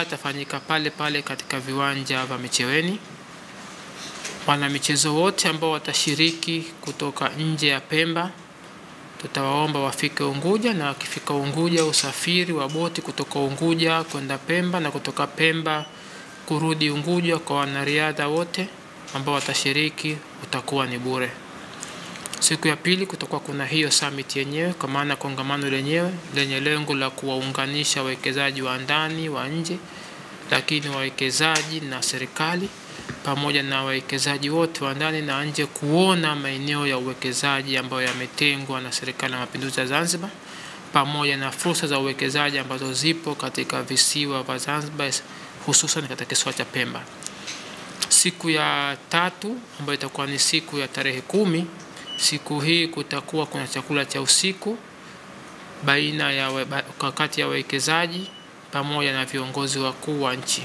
yatafanyika pale pale katika viwanja vya Micheweni. Wana michezo wote ambao watashiriki kutoka nje ya Pemba, tutawaomba wafike Unguja, na wakifika Unguja usafiri wa boti kutoka Unguja kwenda Pemba na kutoka Pemba kurudi Unguja kwa wanariadha wote ambao watashiriki utakuwa ni bure. Siku ya pili kutakuwa kuna hiyo summit yenyewe, kwa maana kongamano lenyewe lenye lengo la kuwaunganisha wawekezaji wa ndani wa nje, lakini wawekezaji na serikali pamoja na wawekezaji wote wa ndani na nje kuona maeneo ya uwekezaji ambayo yametengwa na Serikali ya Mapinduzi ya Zanzibar, pamoja na fursa za uwekezaji ambazo zipo katika visiwa vya Zanzibar, hususan katika kisiwa cha Pemba. Siku ya tatu ambayo itakuwa ni siku ya tarehe 10, siku hii kutakuwa kuna chakula cha usiku baina ya kati ya wawekezaji pamoja na viongozi wakuu wa nchi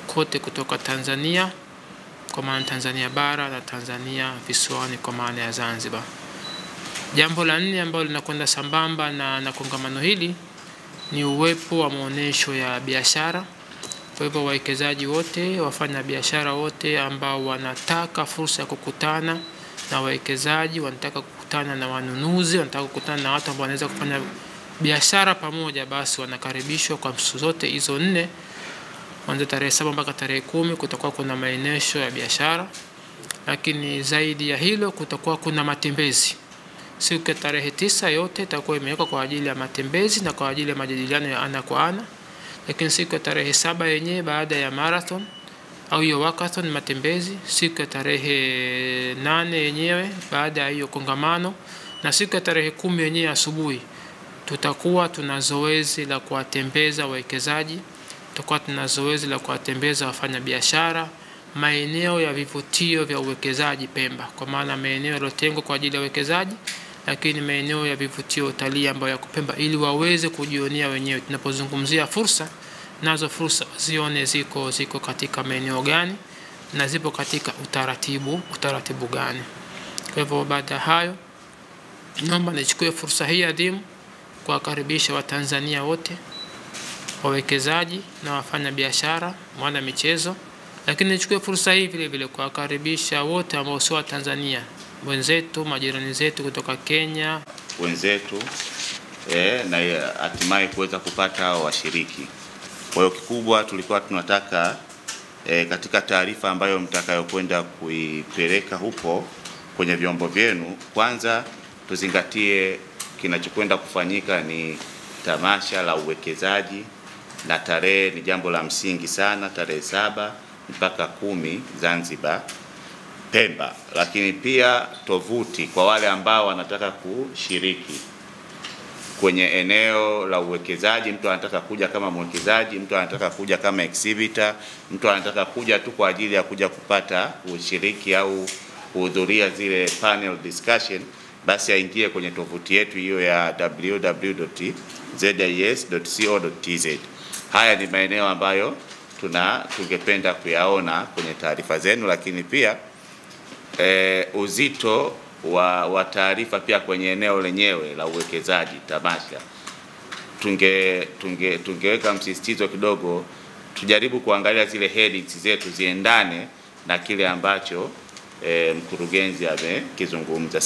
kote kutoka Tanzania, kwa maana Tanzania bara na Tanzania visiwani kwa maana ya Zanzibar. Jambo la 4 ambalo linakwenda sambamba na kongamano hili ni uwepo wa maonesho ya biashara. Kwa hivyo wawekezaji wote, wafanya biashara wote ambao wanataka fursa ya kukutana na wawekezaji, wanataka kukutana na wanunuzi, wanataka kukutana na watu ambao wanaweza kufanya biashara pamoja, basi wanakaribishwa kwa siku zote hizo 4. Kuanzia tarehe 7 mpaka tarehe 10 kutakuwa kuna maonesho ya biashara, lakini zaidi ya hilo kutakuwa kuna matembezi. Siku ya tarehe 9 yote itakuwa imewekwa kwa ajili ya matembezi na kwa ajili ya majadiliano ya ana kwa ana, lakini siku ya tarehe 7 yenyewe baada ya marathon au hiyo walkathon matembezi, siku ya tarehe 8 yenyewe baada ya hiyo kongamano, na siku ya tarehe 10 yenyewe asubuhi tutakuwa tuna zoezi la kuwatembeza wawekezaji, tutakuwa tuna zoezi la kuwatembeza wafanya biashara maeneo ya vivutio vya uwekezaji Pemba, kwa maana maeneo yaliyotengwa kwa ajili ya uwekezaji, lakini maeneo ya vivutio utalii ambayo yako Pemba, ili waweze kujionea wenyewe. Tunapozungumzia fursa, nazo fursa zione ziko katika maeneo gani na zipo katika utaratibu gani. Kwa hivyo baada ya hayo, naomba nichukue fursa hii adhimu kuwakaribisha Watanzania wote, wawekezaji na wafanya biashara, wana michezo, lakini nichukue fursa hii vile vile kuwakaribisha wote ambao sio Tanzania, wenzetu, majirani zetu kutoka Kenya, wenzetu na hatimaye kuweza kupata washiriki. Kwa hiyo kikubwa tulikuwa tunataka katika taarifa ambayo mtakayokwenda kuipeleka huko kwenye vyombo vyenu, kwanza tuzingatie kinachokwenda kufanyika ni tamasha la uwekezaji, na tarehe ni jambo la msingi sana, tarehe 7 mpaka 10 Zanzibar Pemba. Lakini pia tovuti kwa wale ambao wanataka kushiriki kwenye eneo la uwekezaji, mtu anataka kuja kama mwekezaji, mtu anataka kuja kama exhibitor, mtu anataka kuja tu kwa ajili ya kuja kupata ushiriki au kuhudhuria zile panel discussion, basi aingie kwenye tovuti yetu hiyo ya www.zis.co.tz. Haya ni maeneo ambayo tungependa kuyaona kwenye taarifa zenu, lakini pia uzito wa taarifa pia kwenye eneo lenyewe la uwekezaji tamasha, tungeweka msisitizo kidogo, tujaribu kuangalia zile headings zetu ziendane na kile ambacho mkurugenzi amekizungumza.